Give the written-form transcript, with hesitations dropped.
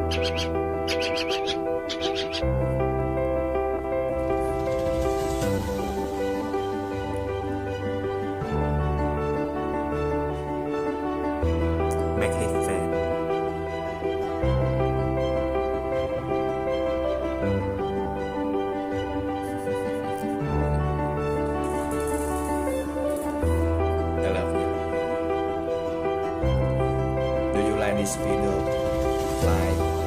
Make it fan. I love you. Do you like this video? Like